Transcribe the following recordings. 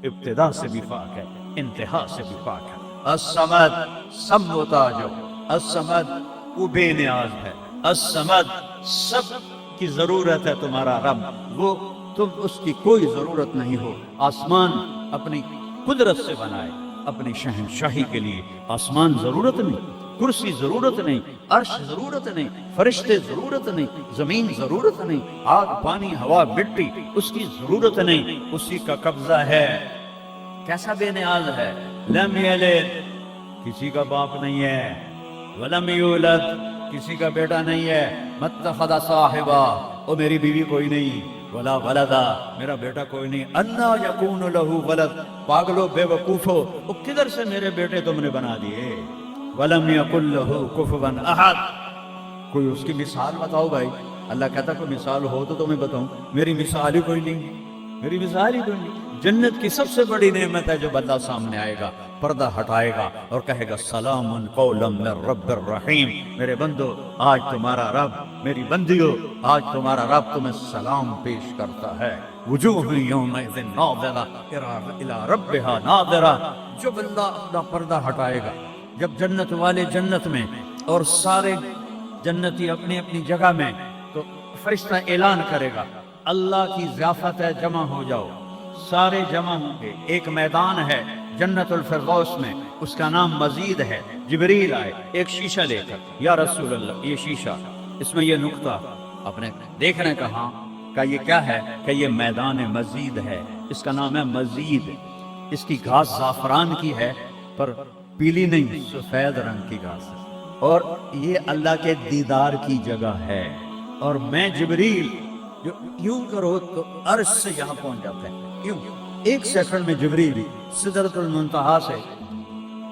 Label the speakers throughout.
Speaker 1: ابتدا سے بھی پاک ہے، انتہا سے بھی پاک ہے۔ الصمد، سب محتاج ہو، الصمد وہ بے نیاز ہے، الصمد سب کی ضرورت ہے تمہارا رب، وہ تم اس کی کوئی ضرورت نہیں ہو۔ آسمان اپنی قدرت سے بنائے، اپنی شہنشاہی کے لیے آسمان ضرورت نہیں، کرسی ضرورت نہیں، عرش ضرورت نہیں، فرشتے ضرورت نہیں، زمین ضرورت نہیں، آگ پانی ہوا مٹی اس کی ضرورت نہیں، اسی کا قبضہ ہے۔ کیسا بے نیاز ہے، لم یلد کسی کا باپ نہیں ہے، ولم یولد کسی کا بیٹا نہیں ہے، متخذ صاحبہ او میری بیوی کوئی نہیں، ولا ولدا میرا بیٹا کوئی نہیں، انا یکون لہ ولد پاگلو بے وقوفو او کدھر سے میرے بیٹے تم نے بنا دیے، ولم یکن لہ کفوا احد کوئی اس کی مثال بتاؤ بھائی۔ اللہ کہتا کوئی مثال ہو تو تمہیں بتاؤں، میری مثال ہی کوئی نہیں، میری مثال ہی کوئی نہیں۔ جنت کی سب سے بڑی نعمت ہے جو بندہ سامنے آئے گا، پردہ ہٹائے گا اور کہے گا سلام قولا من رب الرحیم، میرے بندو آج تمہارا رب، میری بندیو آج تمہارا رب تمہیں سلام پیش کرتا ہے۔ وجوہ یومئذ ناظرہ الی ربہا ناظرہ، جو بندہ اپنا پردہ ہٹائے گا، جب جنت والے جنت میں اور سارے جنتی اپنی اپنی جگہ میں، تو فرشتہ اعلان کرے گا اللہ کی ضیافت ہے، جمع ہو جاؤ، سارے جمع ہوں گے۔ ایک میدان ہے جنت الفردوس میں، اس کا نام مزید ہے۔ جبریل آئے ایک شیشہ لے کر، یا رسول اللہ یہ شیشہ، اس میں یہ نقطہ اپنے دیکھنے کا، ہاں کہ یہ کیا ہے، کہ یہ میدان مزید ہے، اس کا نام ہے مزید۔ اس کی گھاس زعفران کی ہے پر پیلی نہیں، سفید رنگ کی گھاس ہے، اور یہ اللہ کے دیدار کی جگہ ہے۔ اور میں جبریل جو یوں کرو تو عرش سے یہاں پہنچ جاتے ہیں، یوں ایک سیکنڈ میں جبریل سدرۃ المنتہا سے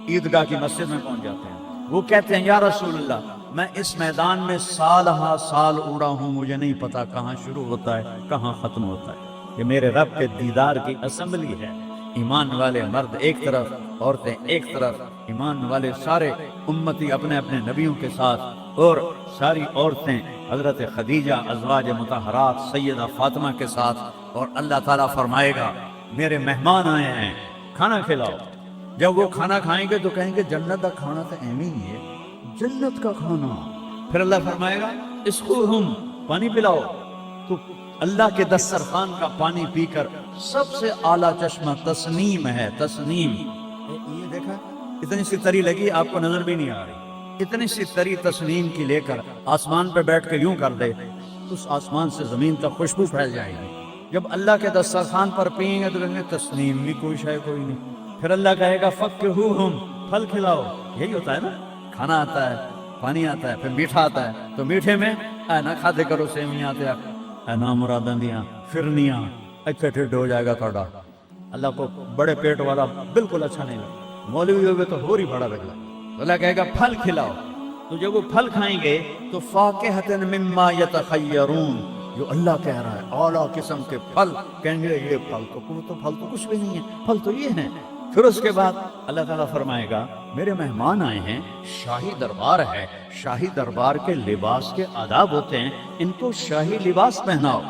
Speaker 1: عیدگاہ کی مسجد میں پہنچ جاتے ہیں۔ وہ کہتے ہیں یا رسول اللہ میں اس میدان میں سال ہا سال اڑا ہوں، مجھے نہیں پتا کہاں شروع ہوتا ہے کہاں ختم ہوتا ہے۔ یہ میرے رب کے دیدار کی اسمبلی ہے، ایمان والے مرد ایک طرف، عورتیں ایک طرف، ایمان والے سارے امتی اپنے اپنے نبیوں کے ساتھ، اور ساری عورتیں حضرت خدیجہ ازواج مطہرات سیدہ فاطمہ کے ساتھ، اور اللہ تعالیٰ فرمائے گا میرے مہمان آئے ہیں کھانا کھلاؤ۔ جب وہ کھانا کھائیں گے تو کہیں گے جنت کا کھانا تو ایویں ہی ہے، جنت کا کھانا۔ پھر اللہ فرمائے گا اسقوہم پانی پلاؤ، تو اللہ کے دسترخوان کا پانی پی کر سب سے اعلیٰ چشمہ تسنیم ہے، تسنیم۔ یہ دیکھا اتنی سی تری لگی آپ کو نظر بھی نہیں آ رہی، اتنی سی تری تسنیم کی لے کر آسمان پہ بیٹھ کے یوں کر دے، اس آسمان سے زمین تک خوشبو پھیل جائے گی۔ جب اللہ کے دسترخوان پر پئیں گے تو کہیں گے تسنیم بھی کوئی شے کوئی نہیں۔ پھر اللہ کہے گا فکہوہم پھل کھلاؤ، یہی ہوتا ہے نا، کھانا آتا ہے، پانی آتا ہے، پھر میٹھا آتا ہے، تو میٹھے میں اے نہ کھاتے کرو سیویاں تے اے نا مراداں دیاں فرنیاں، اچھا ٹھڈ ہو جائے گا تھوڑا۔ اللہ کو بڑے پیٹ والا بالکل اچھا نہیں لگتا، مولوی ہوئے تو اور ہی بڑا لگتا۔ اللہ کہے گا پھل کھلاؤ، تو جب وہ پھل کھائیں گے تو فاکہۃ مما یتخیرون، جو اللہ کہہ رہا ہے اعلیٰ قسم کے پھل، کہیں گے یہ پھل تو کچھ بھی نہیں ہے، پھل تو یہ ہیں۔ پھر اس کے بعد اللہ تعالیٰ فرمائے گا میرے مہمان آئے ہیں، شاہی دربار ہے، شاہی دربار کے لباس کے آداب ہوتے ہیں، ان کو شاہی لباس پہناؤ۔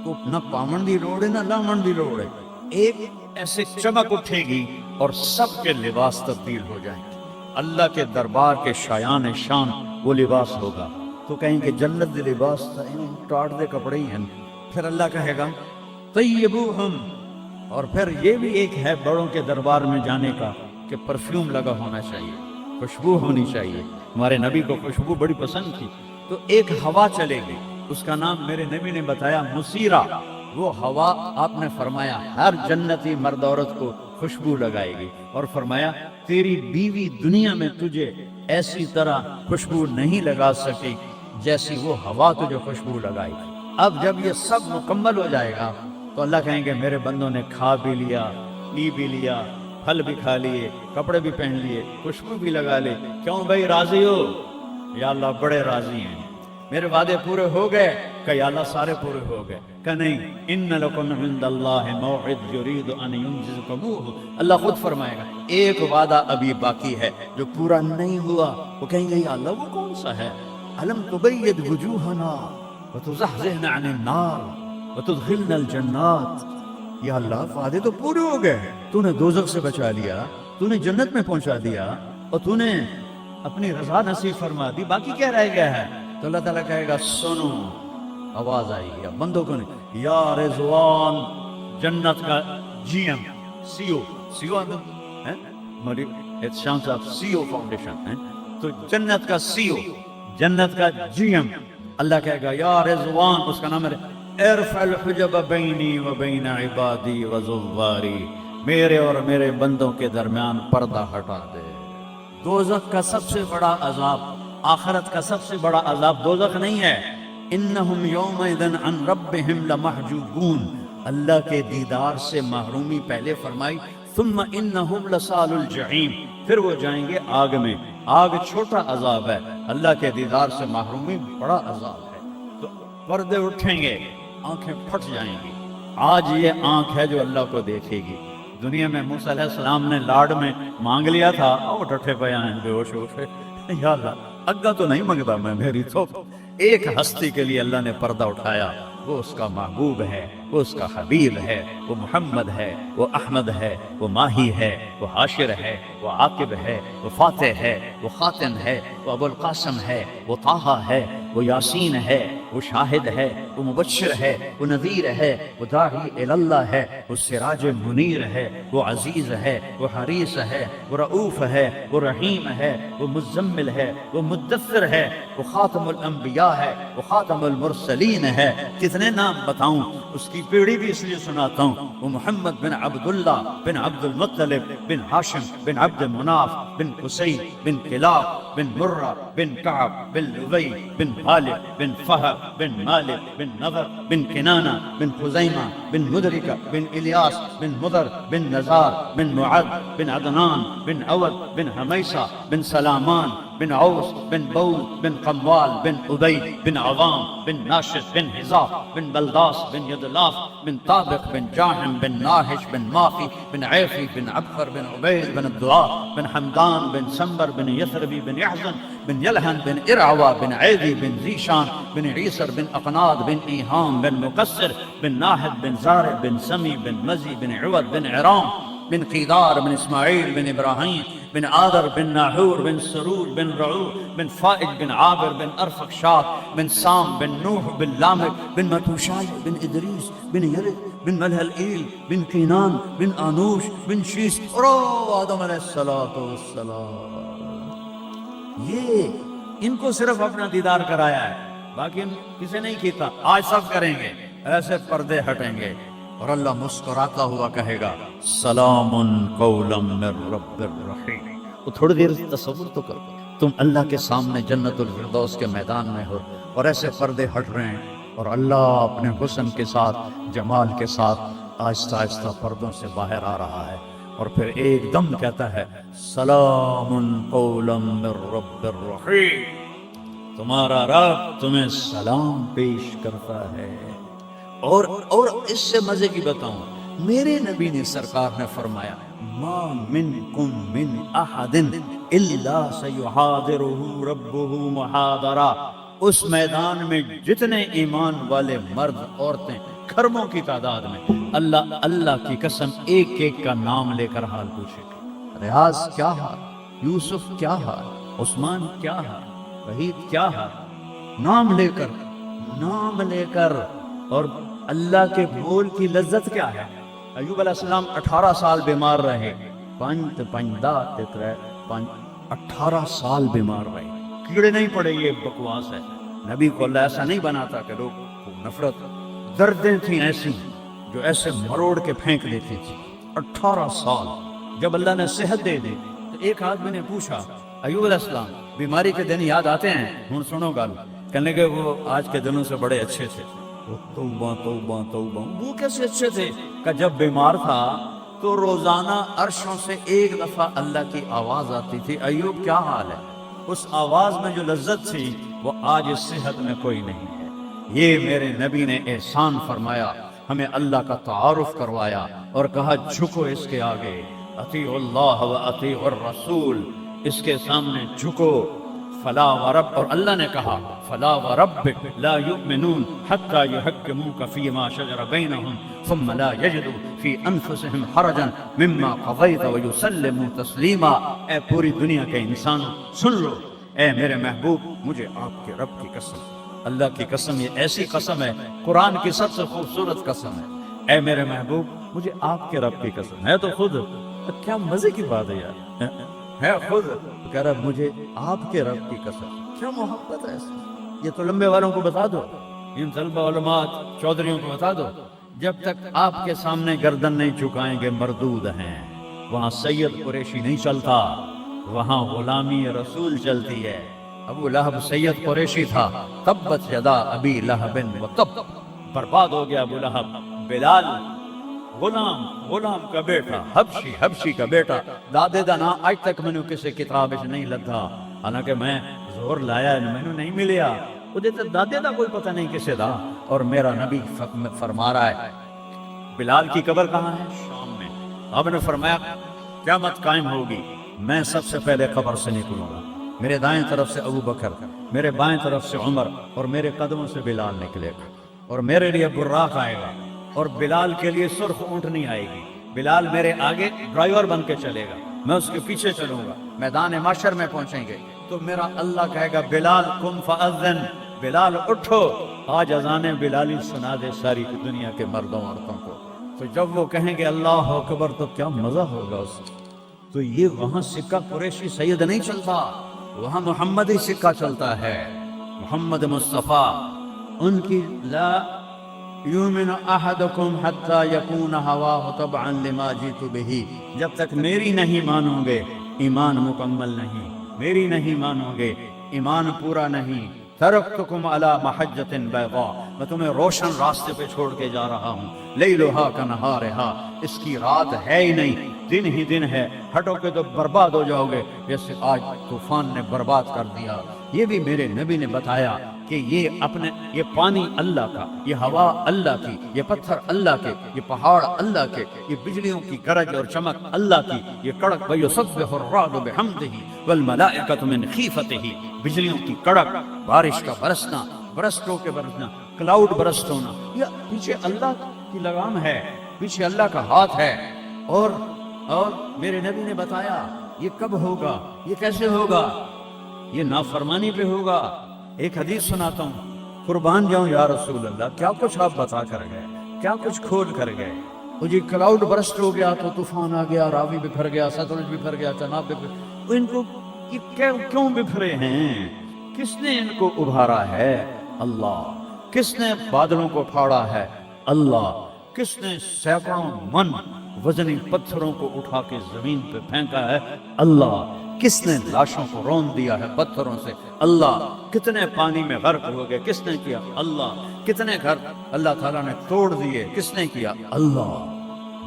Speaker 1: تو نہ پامن دی لوڑ ہے نہ لامن دی لوڑ ہے، ایک ایسے چمک اٹھے گی اور سب کے لباس تبدیل ہو جائیں گے۔ اللہ کے دربار کے شایان شان وہ لباس ہوگا، تو کہیں کہ جنت دے لباس ٹاٹ دے کپڑے ہی ہیں۔ پھر اللہ کہے گا طیبوہم، اور پھر یہ بھی ایک ہے بڑوں کے دربار میں جانے کا کہ پرفیوم لگا ہونا چاہیے، خوشبو ہونی چاہیے۔ ہمارے نبی کو خوشبو بڑی پسند تھی، تو ایک ہوا چلے گی، اس کا نام میرے نبی نے بتایا مسیرہ۔ وہ ہوا آپ نے فرمایا ہر جنتی مرد عورت کو خوشبو لگائے گی، اور فرمایا تیری بیوی دنیا میں تجھے ایسی طرح خوشبو نہیں لگا سکی جیسی وہ ہوا تجھے خوشبو لگائی۔ اب جب یہ سب مکمل ہو جائے گا تو اللہ کہیں گے میرے بندوں نے کھا بھی لیا، پی بھی لیا، پھل بھی کھا لیے، کپڑے بھی پہن لیے، خوشبو بھی لگا لے، کیوں بھائی راضی ہو؟ یا اللہ بڑے راضی ہیں، میرے وعدے پورے ہو گئے؟ کہ یا اللہ سارے پورے ہو گئے؟ کہ نہیں، ان لکم عند اللہ موعد یرید ان ینجزکموہ، اللہ خود فرمائے گا ایک وعدہ ابھی باقی ہے جو پورا نہیں ہوا۔ وہ کہیں گے یا اللہ وہ کون سا ہے؟ الم تبید وجوہنا وتزحزحنا عن النار وتدخلنا الجنات، یا اللہ وعدے تو پورے ہو گئے، تو نے دوزخ سے بچا لیا، تو نے جنت میں پہنچا دیا، اور تو نے اپنی رضا نصیب فرما دی، باقی کیا رہ گیا ہے؟ تو اللہ تعالیٰ کہے گا سنو، آواز آئی ہے بندوں کو نہیں، یا رضوان، جنت کا جی ایم، سی او شام صاحب سی او فاؤنڈیشن ہے، تو جنت کا سی او، جنت کا جی ایم، اللہ کہے گا یا رضوان، اس کا نام ہے ارفع الحجب بینی و بین عبادی و زواری، میرے اور میرے بندوں کے درمیان پردہ ہٹا دے۔ دوزخ کا سب سے بڑا عذاب، آخرت کا سب سے بڑا عذاب دوزخ نہیں ہے، انہم یومئذ عن ربہم لمحجوبون، اللہ کے دیدار سے محرومی پہلے فرمائی، ثم انہم لصال الجحیم، پھر وہ جائیں گے آگ میں، آگ چھوٹا عذاب ہے، اللہ کے دیدار سے محرومی بڑا عذاب ہے۔ تو پردے اٹھیں گے، آنکھیں پھٹ جائیں گی۔ آج یہ آنکھ ہے جو اللہ کو دیکھے گی۔ دنیا میں موسیٰ علیہ السلام نے لاڈ میں مانگ لیا تھا، او ٹھٹھے پہ آئیں بے ہوش ہو کے، یا اللہ اگا تو نہیں مانگتا میں، میری تو ایک ہستی کے لیے اللہ نے پردہ اٹھایا، وہ اس کا محبوب ہے، وہ اس کا حبیب ہے، وہ محمد ہے، وہ احمد ہے، وہ ماہی ہے، وہ حاشر ہے، وہ عاقب ہے، وہ فاتح ہے، وہ خاتم ہے، وہ ابو القاسم ہے، وہ طٰہٰ ہے، وہ یاسین ہے، وہ شاہد ہے، وہ مبشر ہے، وہ نذیر ہے، وہ داعی اللہ ہے، وہ سراج منیر ہے، وہ عزیز ہے، وہ حریص ہے، وہ رؤوف ہے، وہ رحیم ہے، وہ مزمل ہے، وہ مدثر ہے، وہ خاتم الانبیاء ہے، وہ خاتم المرسلین ہے۔ کتنے نام بتاؤں، اس کی پیڑھی بھی اس لیے سناتا ہوں، وہ محمد بن عبداللہ بن عبد المطلب بن ہاشم بن عبد مناف بن قصی بن کلاب بن مرہ بن کعب بن لبی بن غالب بن فہد بن مالک بن نضر بن کنانہ بن خزیمہ بن مدرکہ بن الیاس بن مضر بن نزار بن معد بن عدنان بن عود بن حمیسہ بن سلامان بن عوس بن بول بن قموال بن ابی بن عوام بن ناشد بن حزاف بن بلداس بن یدلاف بن طابق بن جاحم بن ناحش بن ماخی بن عیفی بن عبقر بن عبید بن الدعاء بن حمدان بن سنبر بن یثربی بن یحزن بن یلہن بن ارعوہ بن عیدی بن ذیشان بن عیسر بن اقناد بن ایہام بن مقصر بن ناحد بن زارع بن سمی بن مزی بن عوض بن عرام بن قیدار بن اسماعیل بن ابراہیم بن آدر بن ناحور بن سرور بن رعو بن فائد بن عابر بن ارفخشاد بن سام بن نوح بن لامک بن متوشای بن ادریس بن یرد بن ملہلئیل بن قینان بن آنوش بن شیس اور آدم علیہ السلام۔ یہ ان کو صرف اپنا دیدار کرایا ہے، باقی کسی نہیں کیتا، آج سب کریں گے، ایسے پردے ہٹیں گے اور اللہ مسکراتا ہوا کہے گا سلام قولا من رب الرحیم۔ وہ تھوڑی دیر تصور تو کرو، تم اللہ کے سامنے جنت الفردوس کے میدان میں ہو اور ایسے پردے ہٹ رہے ہیں اور اللہ اپنے حسن کے ساتھ، جمال کے ساتھ آہستہ آہستہ پردوں سے باہر آ رہا ہے، اور پھر ایک دم کہتا ہے سلام قولا من رب الرحیم، تمہارا رب تمہیں سلام پیش کرتا ہے۔ اور اس سے مزے کی بتاؤں، میرے نبی نے سرکار نے فرمایا ما منکم من احد الا سیحاضرہ ربہ محاضرہ، اس میدان میں جتنے ایمان والے مرد عورتیں کھرموں کی تعداد میں، اللہ کی قسم ایک ایک کا نام لے کر حال پوچھے گا۔ ریاض کیا حال، یوسف کیا حال، عثمان کیا حال، وحید کیا حال، نام لے کر۔ اور اللہ کے بول کی لذت کیا ہے؟ ایوب علیہ السلام 18 سال بیمار رہے، 18 سال بیمار رہے، کیڑے نہیں پڑے، یہ بکواس ہے۔ نبی کو اللہ ایسا نہیں بناتا کہ لوگ کو نفرت، دردیں تھیں ایسی جو ایسے مروڑ کے پھینک دیتی تھی۔ 18 سال جب اللہ نے صحت دے دی تو ایک آدمی نے پوچھا ایوب علیہ السلام بیماری کے دن یاد آتے ہیں؟ ہوں سنو گالو، کہنے کہ وہ آج کے دنوں سے بڑے اچھے تھے۔ توبہ توبہ توبہ، وہ کیسے اچھے تھے؟ کہ جب بیمار تھا تو روزانہ عرشوں سے ایک دفعہ اللہ کی آواز آتی تھی ایوب کیا حال ہے؟ اس آواز میں جو لذت تھی وہ آج اس صحت میں کوئی نہیں ہے۔ یہ میرے نبی نے احسان فرمایا، ہمیں اللہ کا تعارف کروایا اور کہا جھکو اس کے آگے، اطیعوا اللہ و اطیعوا الرسول، اس کے سامنے جھکو، فلا ورب، اور اللہ نے کہا فلا وربک لا یؤمنون حتی یحکموک فیما شجر بینہم ثم لا یجدوا فی انفسہم حرجا مما قضیت ویسلموا تسلیما۔ اے پوری دنیا کے انسانوں سن لو، اے میرے محبوب مجھے آپ کے رب کی قسم، اللہ کی قسم، یہ ایسی قسم ہے، قرآن کی سب سے خوبصورت قسم ہے، اے میرے محبوب مجھے آپ کے رب کی قسم ہے، تو خود کیا مزے کی بات ہے یار، ہے خود کہہ رہا مجھے آپ کے رب کی قسم، کیا محبت ہے اس میں۔ یہ تو لمبے والوں کو بتا دو، ان طلبہ علماء چودھریوں کو بتا دو، جب تک آپ کے سامنے گردن نہیں جھکائیں گے مردود ہیں، وہاں سید قریشی نہیں چلتا، وہاں غلامی رسول چلتی ہے۔ ابو لہب سید قریشی تھا، تبت یدا ابی لہب وتب، برباد ہو گیا ابو لہب۔ بلال غلام کا بیٹا، حبشی کا بیٹا، دادے دا نا آج تک میں نے کسی کتاب نہیں لدھا، حالانکہ میں زور لایا میں نے نہیں ملیا، وہ دادے دا کوئی پتہ نہیں کسے دا، اور میرا نبی فرما رہا ہے بلال کی قبر کہاں ہے؟ شام میں۔ آپ نے فرمایا قیامت قائم ہوگی، میں سب سے پہلے قبر سے نکلوں گا، میرے دائیں طرف سے ابو بکر، میرے بائیں طرف سے عمر، اور میرے قدموں سے بلال نکلے گا، اور میرے لیے براق آئے گا، اور بلال کے لیے سرخ اونٹنی آئے گی، بلال میرے آگے ڈرائیور بن کے چلے گا، میں اس کے پیچھے چلوں گا، میدان محشر میں پہنچیں گے تو میرا اللہ کہے گا بلال قم فاذن، بلال اٹھو، آج اذان بلالی سنا دے ساری دنیا کے مردوں عورتوں کو۔ تو جب وہ کہیں گے اللہ اکبر تو کیا مزہ ہوگا اس کو۔ تو یہ وہاں سکہ قریشی سید نہیں چلتا، وہاں محمدی سکہ چلتا ہے، محمد مصطفیٰ۔ ان کی لا یؤمن احدکم حتی یکون ہواہ تبعا لما جئت بہ، جب تک میری نہیں مانو گے ایمان مکمل نہیں، میری نہیں مانو گے ایمان پورا نہیں۔ ترکتکم علی محجۃ بیضاء، میں تمہیں روشن راستے پہ چھوڑ کے جا رہا ہوں، لیلھا کنہارھا، اس کی رات ہے ہی نہیں، دن ہی دن ہے، ہٹو کے تو برباد ہو جاؤ گے جیسے آج طوفان نے برباد کر دیا۔ یہ بھی میرے نبی نے بتایا کہ یہ پانی اللہ کا، یہ ہوا اللہ کی، یہ پتھر اللہ کے، یہ پہاڑ اللہ کے، یہ بجلیوں کی گرج اور چمک اللہ کی، یہ کڑک وَيُسَبِّحُ الرَّعْدُ بِحَمْدِهِ وَالْمَلَائِكَةُ مِنْ خِیفَتِهِ، بجلیوں کی کڑک، بارش کا برسنا، برسٹوں کے برسنا، کلاؤڈ برسٹ ہونا، یہ پیچھے اللہ کی لگام ہے، پیچھے اللہ کا ہاتھ ہے۔ اور میرے نبی نے بتایا یہ کب ہوگا، یہ کیسے ہوگا، یہ نافرمانی پہ ہوگا۔ ایک حدیث سناتا ہوں، قربان جاؤں یا رسول اللہ، کیا کچھ آپ بتا کر گئے، کیا کچھ کھول کر گئے۔ وہ جی کلاؤڈ برسٹ ہو گیا تو طوفان آ گیا، راوی بکھر گیا، ستلج بکھر گیا، چناب بکھر، ان کو کیوں بکھرے ہیں؟ کس نے ان کو ابھارا ہے؟ اللہ۔ کس نے بادلوں کو پھاڑا ہے؟ اللہ۔ کس نے سینکڑوں من وزنی پتھروں کو اٹھا کے زمین پہ پھینکا ہے؟ اللہ۔ کس نے لاشوں کو رون دیا ہے پتھروں سے؟ اللہ۔ کتنے پانی میں غرق ہو گئے، کس نے کیا؟ اللہ۔ کتنے گھر اللہ تعالیٰ نے توڑ دیے، کس نے کیا؟ اللہ۔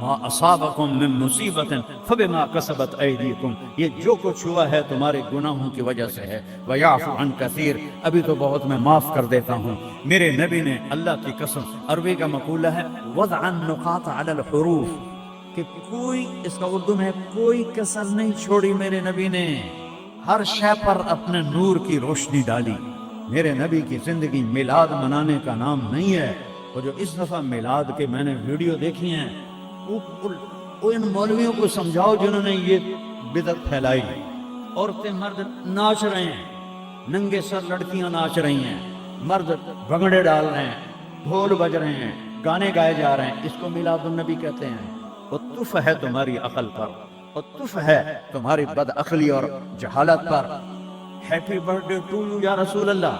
Speaker 1: ما اصابکم من مصیبت فبما کسبت ایدیکم، یہ جو کچھ ہوا ہے تمہارے گناہوں کی وجہ سے ہے، ویعفو عن کثیر، ابھی تو بہت میں معاف کر دیتا ہوں۔ میرے نبی نے اللہ کی قسم، عربی کا مقولہ ہے وضع النقاط علی الحروف، کہ کوئی، اس کا اردو میں کوئی کسر نہیں چھوڑی میرے نبی نے، ہر شے پر اپنے نور کی روشنی ڈالی۔ میرے نبی کی زندگی میلاد منانے کا نام نہیں ہے۔ وہ جو اس دفعہ میلاد کے میں نے ویڈیو دیکھی ہیں، وہ ان مولویوں کو سمجھاؤ جنہوں نے یہ بدعت پھیلائی۔ عورتیں مرد ناچ رہے ہیں، ننگے سر لڑکیاں ناچ رہی ہیں، مرد بھنگڑے ڈال رہے ہیں، ڈھول بج رہے ہیں، گانے گائے جا رہے ہیں، اس کو میلاد النبی کہتے ہیں۔ وہ تف ہے تمہاری عقل پر، وہ تف ہے تمہاری بد عقلی اور جہالت پر۔ Happy birthday to you یا رسول اللہ،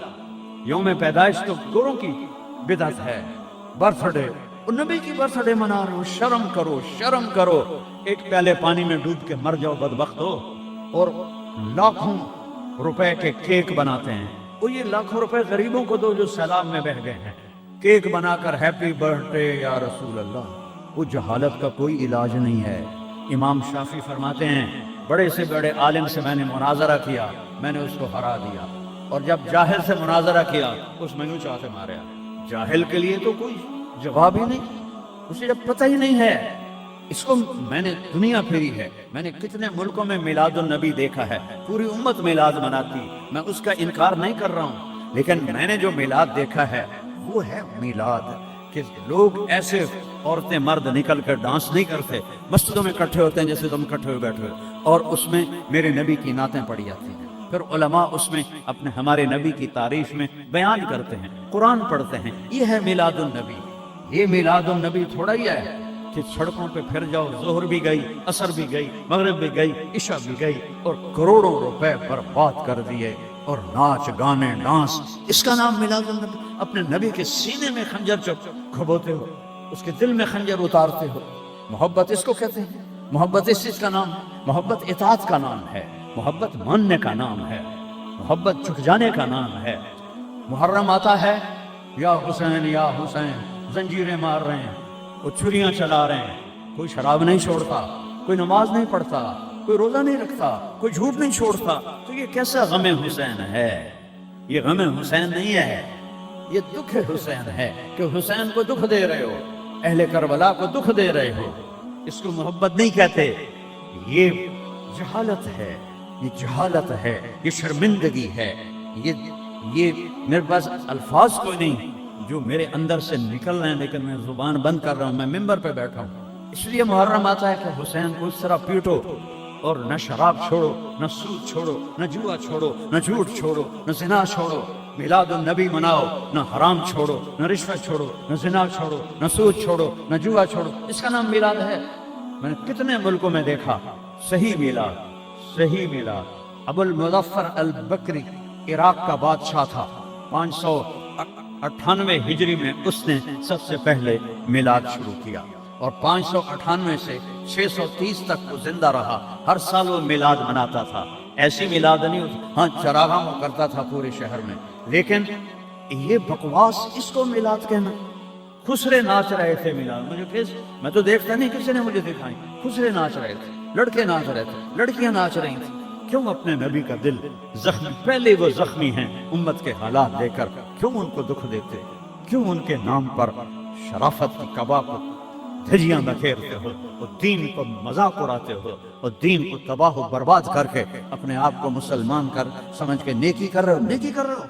Speaker 1: یوم پیدائش تو گوروں کی بدعت ہے، برتھ ڈے نبی کی برتھ ڈے منا رہے ہو، شرم کرو، شرم کرو۔ ایک پیالے پانی میں ڈوب کے مر جاؤ بدبخت ہو، اور لاکھوں روپے کے کیک بناتے ہیں۔ وہ یہ لاکھوں روپے غریبوں کو دو جو سیلاب میں بہ گئے ہیں، کیک بنا کر ہیپی برتھ ڈے یا رسول اللہ۔ وہ جہالت کا کوئی علاج نہیں ہے۔ امام شافعی فرماتے ہیں بڑے سے بڑے عالم سے میں نے مناظرہ کیا، میں نے اس کو ہرا دیا، اور جب جاہل سے مناظرہ کیا اس میں یوں چاہتے ماریا۔ جاہل کے لیے تو کوئی جواب ہی نہیں، اسے جب پتہ ہی نہیں ہے اس کو میں نے دنیا پھیری ہے، میں نے کتنے ملکوں میں میلاد النبی دیکھا ہے، پوری امت میلاد مناتی، میں اس کا انکار نہیں کر رہا ہوں، لیکن میں نے جو میلاد دیکھا ہے وہ ہے میلاد کہ لوگ ایسے عورتیں مرد نکل کر ڈانس نہیں کرتے، مسجدوں میں اکٹھے ہوتے ہیں جیسے تم اکٹھے ہوئے بیٹھے ہو، اور اس میں میرے نبی کی نعتیں پڑھی جاتی ہیں، پھر علماء اس میں اپنے ہمارے نبی کی تعریف میں بیان کرتے ہیں، قرآن پڑھتے ہیں۔ یہ ہے میلاد النبی۔ یہ میلاد النبی تھوڑا ہی ہے کہ سڑکوں پہ پھر جاؤ، ظہر بھی گئی، عصر بھی گئی، مغرب بھی گئی، عشاء بھی گئی، اور کروڑوں روپے برباد کر دیے، اور ناچ گانے ڈانس، اس کا نام میلاد النبی؟ اپنے نبی کے سینے میں خنجر کھبوتے ہو، اس کے دل میں خنجر اتارتے ہو۔ محبت اس کو کہتے ہیں، محبت اس چیز کا نام ہے، محبت اطاعت کا نام ہے، محبت ماننے کا نام ہے، محبت جھک جانے کا نام ہے۔ محرم آتا ہے، یا حسین یا حسین، زنجیریں مار رہے ہیں، وہ چھریاں چلا رہے ہیں، کوئی شراب نہیں چھوڑتا، کوئی نماز نہیں پڑھتا، کوئی روزہ نہیں رکھتا، کوئی جھوٹ نہیں چھوڑتا، تو یہ کیسا غم حسین ہے؟ یہ غم حسین نہیں ہے، یہ دکھ حسین ہے کہ حسین کو دکھ دے رہے ہو، اہل کربلا کو دکھ دے رہے ہو۔ اس کو محبت نہیں کہتے، یہ جہالت ہے، یہ جہالت ہے، یہ شرمندگی ہے، یہ میرے پاس الفاظ کوئی نہیں جو میرے اندر سے نکل رہے ہیں، لیکن میں زبان بند کر رہا ہوں، میں ممبر پہ بیٹھا ہوں۔ اس لیے محرم آتا ہے کہ حسین کو اس طرح پیٹو، اور نہ شراب چھوڑو، نہ سود چھوڑو، نہ جوا چھوڑو، نہ جھوٹ چھوڑو، نہ زنا چھوڑو، میلاد النبی مناؤ، نہ حرام چھوڑو، نہ رشوت چھوڑو، نہ زنا چھوڑو، نہ سود چھوڑو، نہ جوا چھوڑو، اس کا نام میلاد ہے۔ میں نے کتنے ملکوں میں دیکھا صحیح میلاد، صحیح میلاد۔ ابو المظفر البکری عراق کا بادشاہ تھا، 598 ہجری میں اس نے سب سے پہلے میلاد شروع کیا، اور 598 سے 630 تک وہ زندہ رہا، ہر سال وہ میلاد مناتا تھا۔ ایسی میلاد نہیں ہوتی، ہاں چراغاں وہ کرتا تھا پورے شہر میں، لیکن یہ بکواس، اس کو میلاد کہنا۔ خسرے ناچ رہے تھے میلاد، میں تو دیکھتا نہیں، کسی نے مجھے دکھائی، خسرے ناچ رہے تھے، لڑکے ناچ رہے تھے، لڑکیاں ناچ رہی تھیں۔ کیوں اپنے نبی کا دل زخمی، پہلے وہ زخمی ہیں امت کے حالات دے کر، کیوں ان کو دکھ دیتے؟ کیوں ان کے نام پر شرافت کی کباب دھجیاں بکھیرتے ہو، اور دین کو مذاق اڑاتے ہو، اور دین کو تباہ و برباد کر کے اپنے آپ کو مسلمان کر سمجھ کے نیکی کر رہے ہو، نیکی کر رہے ہو؟